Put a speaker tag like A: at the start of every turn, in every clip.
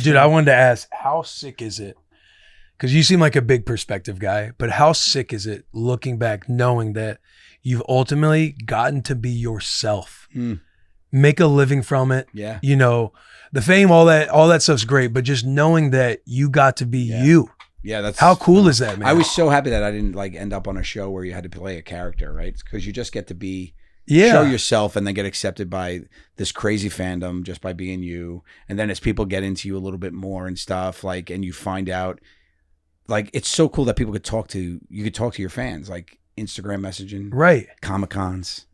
A: Dude, I wanted to ask, how sick is it? Because you seem like a big perspective guy, but how sick is it looking back, knowing that you've ultimately gotten to be yourself, make a living from it?
B: Yeah.
A: You know, the fame, all that stuff's great, but just knowing that you got to be you.
B: Yeah, that's
A: how cool is that, man?
B: I was so happy that I didn't like end up on a show where you had to play a character, right? Because you just get to be show yourself and then get accepted by this crazy fandom just by being you. And then as people get into you a little bit more and stuff, like, and you find out, like, it's so cool that people could talk to your fans, like Instagram messaging,
A: right?
B: Comic-Cons,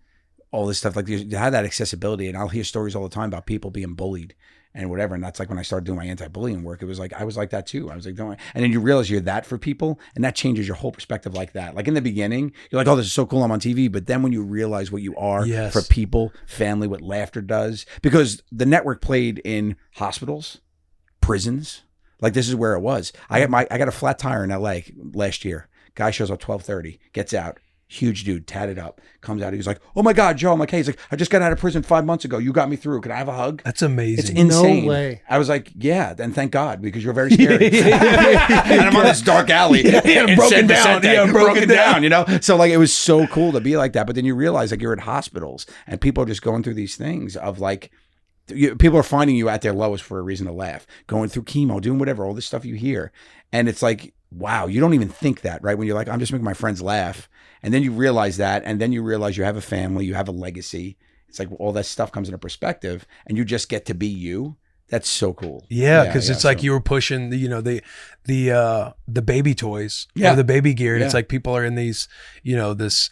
B: all this stuff. Like, you have that accessibility, and I'll hear stories all the time about people being bullied and whatever. And that's like when I started doing my anti-bullying work, it was like, I was like that too. I was like, don't. And then you realize you're that for people, and that changes your whole perspective like that. Like in the beginning, you're like, oh, this is so cool, I'm on TV. But then when you realize what you are for people, family, what laughter does, because the network played in hospitals, prisons. Like, this is where it was. I got a flat tire in LA last year. Guy shows up 12:30, gets out. Huge dude, tatted up, comes out. He's like, oh my God, Joe. I'm like, hey, he's like, I just got out of prison 5 months ago. You got me through. Can I have a hug?
A: That's amazing.
B: It's insane.
C: No way.
B: I was like, yeah, then thank God, because you're very scary. And I'm on this dark alley.
A: Broken down,
B: you know? So like, it was so cool to be like that. But then you realize like you're in hospitals and people are just going through these things of like, people are finding you at their lowest for a reason to laugh, going through chemo, doing whatever, all this stuff you hear. And it's like, wow, you don't even think that, right? When you're like, I'm just making my friends laugh. And then you realize that, and then you realize you have a family, you have a legacy. It's like all that stuff comes into perspective, and you just get to be you. That's so cool.
A: Yeah, because it's like you were pushing the baby toys, or the baby gear, and it's like people are in these, you know, this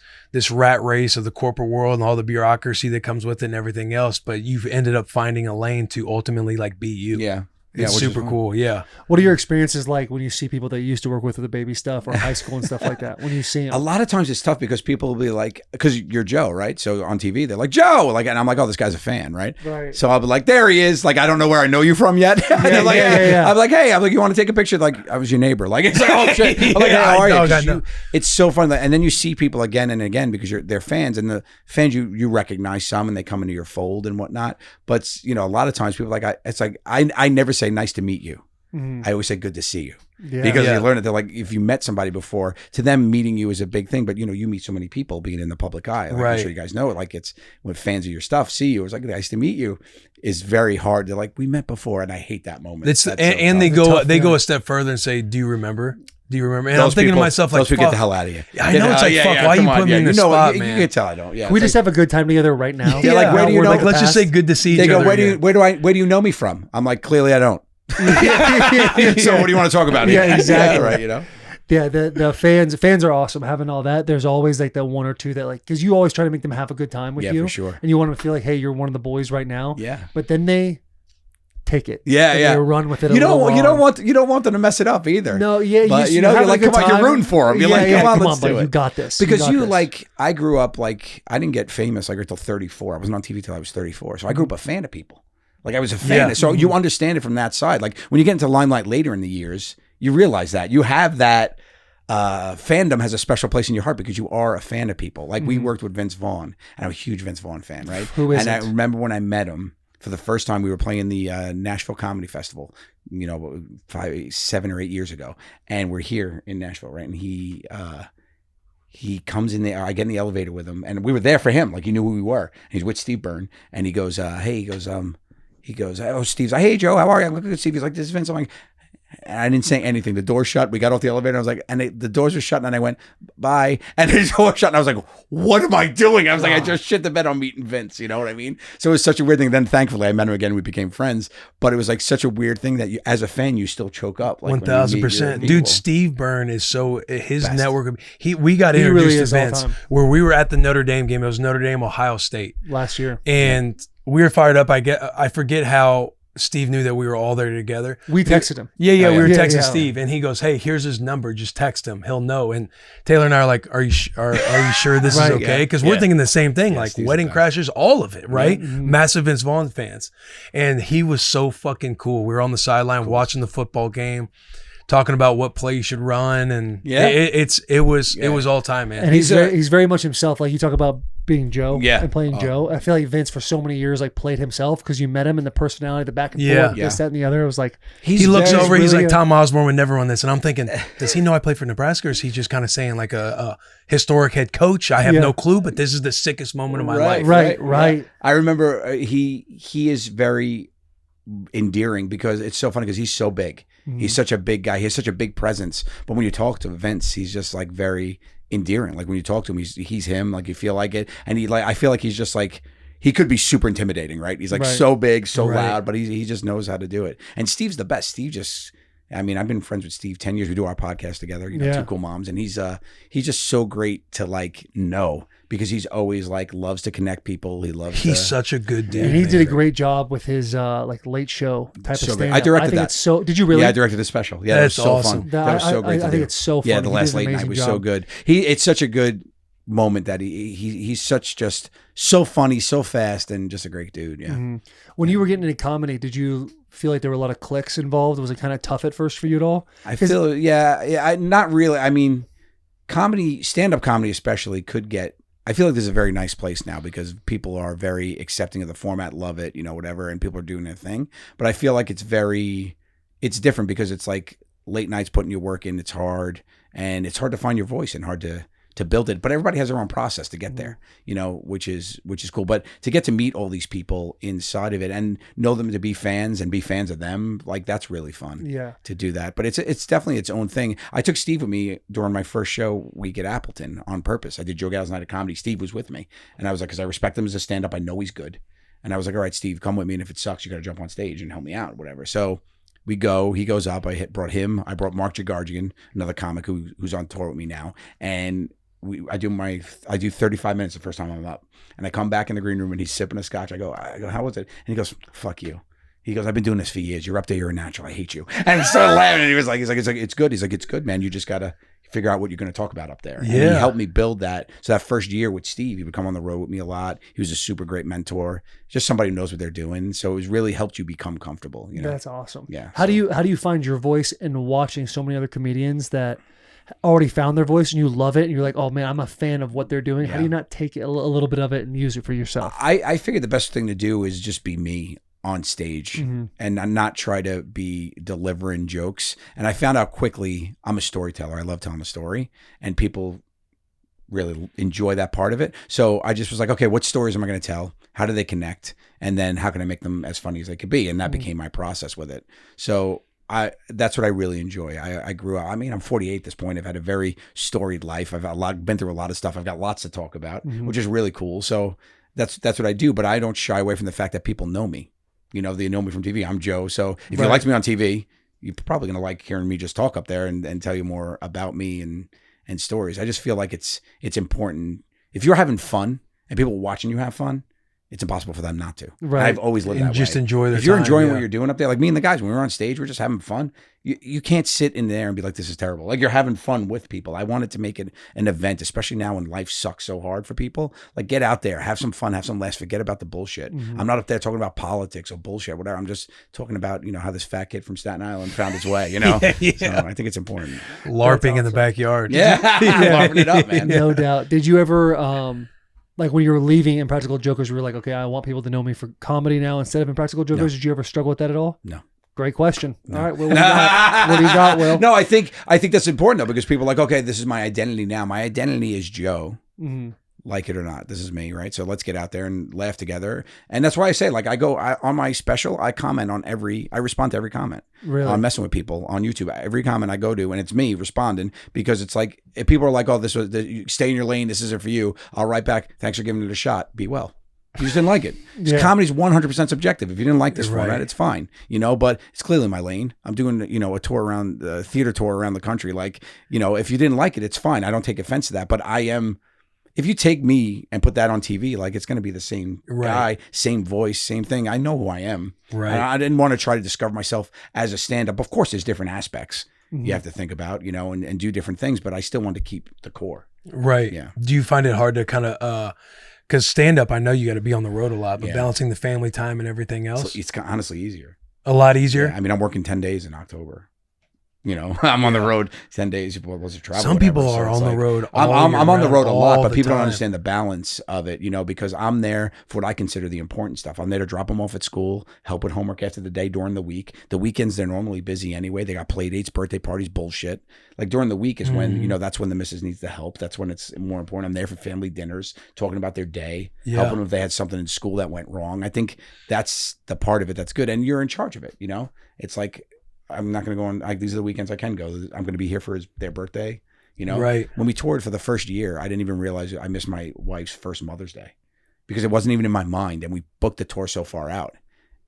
A: rat race of the corporate world and all the bureaucracy that comes with it and everything else. But you've ended up finding a lane to ultimately like be you.
B: Yeah.
A: It's super cool. Yeah.
C: What are your experiences like when you see people that you used to work with the baby stuff or high school and stuff like that? When you see them?
B: A lot of times it's tough because people will be like, because you're Joe, right? So on TV, they're like, Joe. Like, and I'm like, oh, this guy's a fan, right?
C: Right.
B: So I'll be like, there he is. Like, I don't know where I know you from yet. I'm like, hey, I'm like, you want to take a picture? Like, I was your neighbor. Like, it's like, oh, shit. I'm like, how are you? It's so fun. And then you see people again and again because they're fans. And the fans, you recognize some and they come into your fold and whatnot. But, you know, a lot of times people are like, it's like, I never say nice to meet you. Mm-hmm. I always say good to see you because you learn it. They're like, if you met somebody before, to them meeting you is a big thing. But you know, you meet so many people being in the public eye. Like, I'm sure you guys know it. Like, it's when fans of your stuff see you, it's like, nice to meet you is very hard. They're like, we met before, and I hate that moment.
A: It's and they go a step further and say, do you remember? Do you remember? And
B: those
A: I'm thinking
B: people,
A: to myself, like,
B: those people get the hell out of you.
A: I know, it's like, fuck, why you put me in this spot, man?
B: You can tell I don't. Yeah,
C: can we just have a good time together right now?
B: Yeah, like, where do you know?
A: Like, let's just say good to see each other.
B: They go, where do you know me from? I'm like, clearly I don't. So what do you want to talk about?
C: Yeah, exactly.
B: Right, you know.
C: Yeah, the fans are awesome. Having all that, there's always like the one or two that like, because you always try to make them have a good time with you.
B: Yeah, for sure.
C: And you want them to feel like, hey, you're one of the boys right now.
B: Yeah.
C: But then they take it.
B: Yeah.
C: They run with it.
B: You don't want them to mess it up either.
C: No, yeah.
B: But you're like, come on, you're rooting for them. You're like, come on, let's do it.
C: You got this.
B: Because I grew up like, I didn't get famous like until 34. I wasn't on TV till I was 34. So I grew up a fan of people. Like, I was a fan. So you understand it from that side. Like, when you get into limelight later in the years, you realize that you have that fandom has a special place in your heart because you are a fan of people. Like, we worked with Vince Vaughn, and I'm a huge Vince Vaughn fan, right?
C: Who is
B: it? I remember when I met him for the first time. We were playing the Nashville Comedy Festival, you know, 7 or 8 years ago, and we're here in Nashville, right? And he comes in there. I get in the elevator with him, and we were there for him. Like, he knew who we were. And he's with Steve Byrne, and he goes, he goes, oh, Steve's like, hey, Joe, how are you? I'm looking at Steve. He's like, this is Vince. I'm like, and I didn't say anything. The door shut. We got off the elevator. I was like, and the doors were shut. And I went, bye. And the door shut. And I was like, what am I doing? I was like, I just shit the bed on meeting Vince. You know what I mean? So it was such a weird thing. Then thankfully I met him again. We became friends. But it was like such a weird thing that you, as a fan, you still choke up. Like
A: 1000%. Dude, Steve Byrne is so, his best network. We got introduced to Vince where we were at the Notre Dame game. It was Notre Dame, Ohio State.
C: Last year.
A: And we were fired up. I forget how Steve knew that we were all there together.
C: We texted him.
A: We were texting Steve, and he goes, hey, here's his number. Just text him. He'll know. And Taylor and I are like, are you sure this is okay? Because we're thinking the same thing, like Steve's Wedding Crashers, all of it, right? Mm-hmm. Massive Vince Vaughn fans. And he was so fucking cool. We were on the sideline watching the football game, talking about what play you should run. And it was all time, man.
C: And he's very much himself. Like, you talk about being Joe and playing
B: Oh.
C: Joe. I feel like Vince for so many years like played himself because you met him and the personality, the back and
A: Yeah.
C: forth, this, that, and the other. It was like
A: He looks over, he's
C: really
A: like, Tom Osborne would never run this. And I'm thinking, does he know I played for Nebraska, or is he just kind of saying like a historic head coach? I have no clue, but this is the sickest moment of my life.
C: Right.
B: I remember he is very endearing because it's so funny because he's so big. He's such a big guy. He has such a big presence. But when you talk to Vince, he's just like very endearing. Like when you talk to him, he's him. Like you feel like it, and I feel like he's just like, he could be super intimidating, right? He's like so big, so loud, but he just knows how to do it. And Steve's the best. Steve just, I mean, I've been friends with Steve 10 years. We do our podcast together, Two Cool Moms, and he's just so great to like know, because he's always like loves to connect people. He's
A: such a good dude.
C: And he did a great job with his like late show type of stand-up.
B: I directed that.
C: It's so. Did you really?
B: Yeah, I directed the special. Yeah, that was so
A: awesome.
B: fun. That was so great.
C: I think it's so fun.
B: Yeah, the last late night was so good. It's such a good moment that he's such just so funny, so fast, and just a great dude. Yeah.
C: Mm-hmm. When you were getting into comedy, did you feel like there were a lot of clicks involved? Was it kind of tough at first for you at all?
B: I feel not really. I mean, comedy, stand-up comedy especially, could get. I feel like this is a very nice place now because people are very accepting of the format, love it, whatever, and people are doing their thing. But I feel like it's different because it's like late nights putting your work in. It's hard, and it's hard to find your voice and hard to build it. But everybody has their own process to get there, which is cool. But to get to meet all these people inside of it and know them to be fans and be fans of them, like that's really fun.
C: Yeah.
B: To do that. But it's definitely its own thing. I took Steve with me during my first show week at Appleton on purpose. I did Joe Gatto's Night of Comedy. Steve was with me. And I was like, because I respect him as a stand-up, I know he's good. And I was like, all right, Steve, come with me. And if it sucks, you got to jump on stage and help me out, whatever. So we go, he goes up. I brought him. I brought Mark Jagarjian, another comic who's on tour with me now. And I do 35 minutes the first time I'm up, and I come back in the green room and he's sipping a scotch. I go, how was it? And he goes, fuck you. He goes, I've been doing this for years. You're up there. You're a natural. I hate you. And he started laughing. And he was like, it's good. He's like, it's good, man. You just got to figure out what you're going to talk about up there. And he helped me build that. So that first year with Steve, he would come on the road with me a lot. He was a super great mentor, just somebody who knows what they're doing. So it was really helped you become comfortable. That's
C: awesome.
B: Yeah.
C: How do you find your voice in watching so many other comedians that already found their voice and you love it and you're like, oh man, I'm a fan of what they're doing? How do you not take a little bit of it and use it for yourself?
B: I figured the best thing to do is just be me on stage and not try to be delivering jokes. And I found out quickly I'm a storyteller. I love telling a story, and people really enjoy that part of it. So I just was like, okay, what stories am I going to tell? How do they connect? And then how can I make them as funny as they could be? And that became my process with it. So that's what I really enjoy. I grew up. I mean, I'm 48 at this point. I've had a very storied life. I've been through a lot of stuff. I've got lots to talk about, which is really cool. So that's what I do. But I don't shy away from the fact that people know me. They know me from TV. I'm Joe. So if you liked me on TV, you're probably going to like hearing me just talk up there and tell you more about me and stories. I just feel like it's important. If you're having fun and people watching you have fun, it's impossible for them not to.
C: Right.
B: I've always lived that way.
A: Just enjoy the
B: If you're
A: time,
B: enjoying what you're doing up there, like me and the guys, when we were on stage, we're just having fun. You can't sit in there and be like, this is terrible. Like you're having fun with people. I wanted to make it an event, especially now when life sucks so hard for people. Like get out there, have some fun, have some laughs, forget about the bullshit. I'm not up there talking about politics or bullshit, whatever. I'm just talking about, how this fat kid from Staten Island found his way, So I think it's important.
A: LARPing in the backyard.
B: Yeah. LARPing it up, man.
C: No doubt. Did you ever, like when you were leaving Impractical Jokers, you were like, okay, I want people to know me for comedy now instead of Impractical Jokers.
B: No.
C: Did you ever struggle with that at all?
B: No.
C: Great question. No. All right, Will, what do you got, Will?
B: No, I think that's important though, because people are like, okay, this is my identity now. My identity is Joe. Like it or not, this is me, right? So let's get out there and laugh together. And that's why I say, like, on my special, I comment on I respond to every comment.
C: Really?
B: I'm messing with people on YouTube. Every comment I go to, and it's me responding, because it's like, if people are like, oh, stay in your lane, this isn't for you, I'll write back, thanks for giving it a shot, be well. You just didn't like it. Comedy's 100% subjective. If you didn't like this format, it's fine, but it's clearly my lane. I'm doing, a tour around the theater tour around the country. Like, if you didn't like it, it's fine. I don't take offense to that, but if you take me and put that on TV, like it's going to be the same guy, same voice, same thing. I know who I am.
A: Right.
B: I didn't want to try to discover myself as a stand-up. Of course, there's different aspects you have to think about, and do different things, but I still want to keep the core.
A: Right.
B: Yeah.
A: Do you find it hard to kind of, because stand-up, I know you got to be on the road a lot, but balancing the family time and everything else?
B: So it's honestly easier.
A: A lot easier?
B: Yeah, I mean, I'm working 10 days in October. You know, I'm on the road 10 days. What was it? Travel.
A: Some
B: whatever.
A: people
B: So
A: are
B: it's
A: on the
B: like,
A: road.
B: I'm on the road a lot, but people don't
A: time.
B: understand the balance of it, you know, because I'm there for what I consider the important stuff. I'm there to drop them off at school, help with homework after the day during the week. The weekends, they're normally busy anyway. They got play dates, birthday parties, bullshit. Like during the week is when, you know, that's when the missus needs the help. That's when it's more important. I'm there for family dinners, talking about their day, helping them if they had something in school that went wrong. I think that's the part of it that's good. And you're in charge of it, you know? It's like, I'm not going to go on, like, these are the weekends I can go. I'm going to be here for their birthday, you know?
A: Right.
B: When we toured for the first year, I didn't even realize I missed my wife's first Mother's Day because it wasn't even in my mind. And we booked the tour so far out.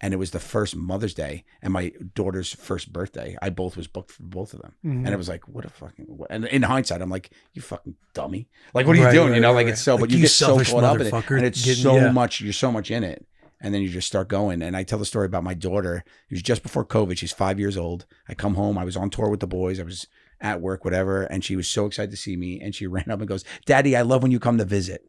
B: And it was the first Mother's Day and my daughter's first birthday. I both was booked for both of them. And it was like, what a fucking, and in hindsight, I'm like, you fucking dummy. Like, what are you doing? You know, like it's so,
A: like,
B: but you get so caught up in it.
A: motherfucker
B: And it's so much, you're so much in it. And then you just start going. And I tell the story about my daughter. It was just before COVID. She's 5 years old. I come home. I was on tour with the boys. I was at work, whatever. And she was so excited to see me. And she ran up and goes, Daddy, I love when you come to visit.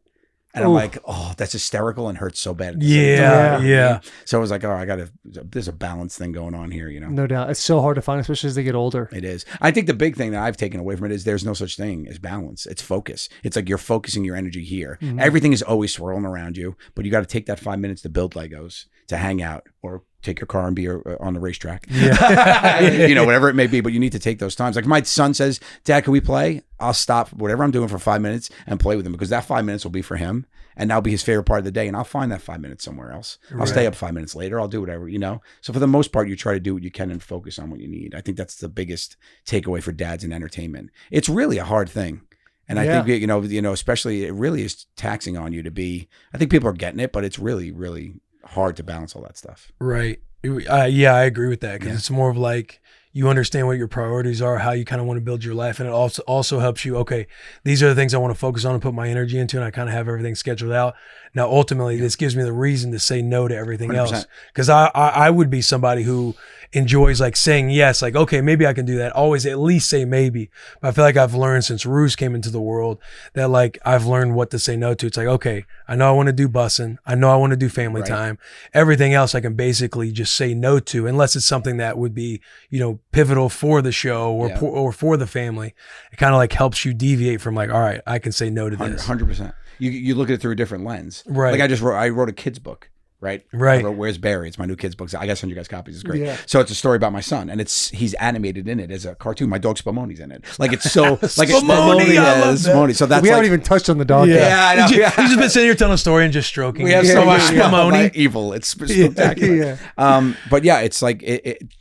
B: And I'm like, oh, that's hysterical and hurts so bad.
A: Yeah.
B: So I was like, oh, there's a balance thing going on here, you know?
C: No doubt. It's so hard to find, especially as they get older.
B: It is. I think the big thing that I've taken away from it is there's no such thing as balance. It's focus. It's like you're focusing your energy here. Everything is always swirling around you, but you got to take that 5 minutes to build Legos, to hang out, or take your car and be on the racetrack. You know, whatever it may be, but you need to take those times. Like my son says, Dad, can we play? I'll stop whatever I'm doing for 5 minutes and play with him because that 5 minutes will be for him and that'll be his favorite part of the day. And I'll find that 5 minutes somewhere else. I'll stay up 5 minutes later. I'll do whatever, you know? So for the most part, you try to do what you can and focus on what you need. I think that's the biggest takeaway for dads in entertainment. It's really a hard thing. And I think, you know, especially it really is taxing on you to be, I think people are getting it, but it's really, really hard to balance all that stuff.
A: Right. Yeah, I agree with that because it's more of like you understand what your priorities are, how you kind of want to build your life. And it also helps you, okay, these are the things I want to focus on and put my energy into. And I kind of have everything scheduled out. Now, ultimately, this gives me the reason to say no to everything 100%. Else. Because I would be somebody who enjoys like saying yes, like, okay, maybe I can do that. Always at least say maybe. But I feel like I've learned since Ruse came into the world that like I've learned what to say no to. It's like, okay, I know I want to do bussin'. I know I want to do family time. Everything else I can basically just say no to unless it's something that would be, you know, pivotal for the show or for the family. It kind of like helps you deviate from like, all right, I can say no to this.
B: 100%. You look at it through a different lens.
A: Right.
B: Like I wrote a kid's book. Right. I wrote Where's Barry? It's my new kid's book. I gotta send you guys copies. It's great. Yeah. So it's a story about my son, and he's animated in it as a cartoon. My dog Spumoni's in it. Like it's so like
A: Spumoni,
B: Spumoni. So that's
C: we haven't even touched on the dog.
B: Yeah, I know.
A: He's just been sitting here telling a story and just stroking.
B: We have so much
A: Spumoni.
B: Evil. It's spectacular. But yeah, it's like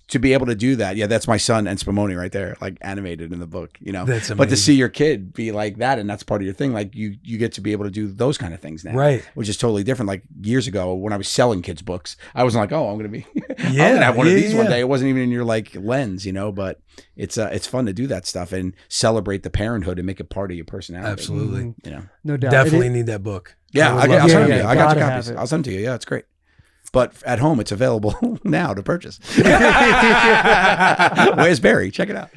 B: to be able to do that. Yeah, that's my son and Spumoni right there, like animated in the book. You know,
A: that's amazing.
B: But to see your kid be like that, and that's part of your thing. Like you get to be able to do those kind of things now,
A: right?
B: Which is totally different. Like years ago when I was selling kids' books. I wasn't like, oh, I'm gonna be, I'm gonna have one of these one day. It wasn't even in your like lens, you know. But it's fun to do that stuff and celebrate the parenthood and make it part of your personality.
A: Absolutely,
B: you know,
C: no doubt.
A: Definitely need that book.
B: Yeah, I'll send you. I got your copies. I'll send it to you. Yeah, it's great. But at home, it's available now to purchase. Where's Barry? Check it out.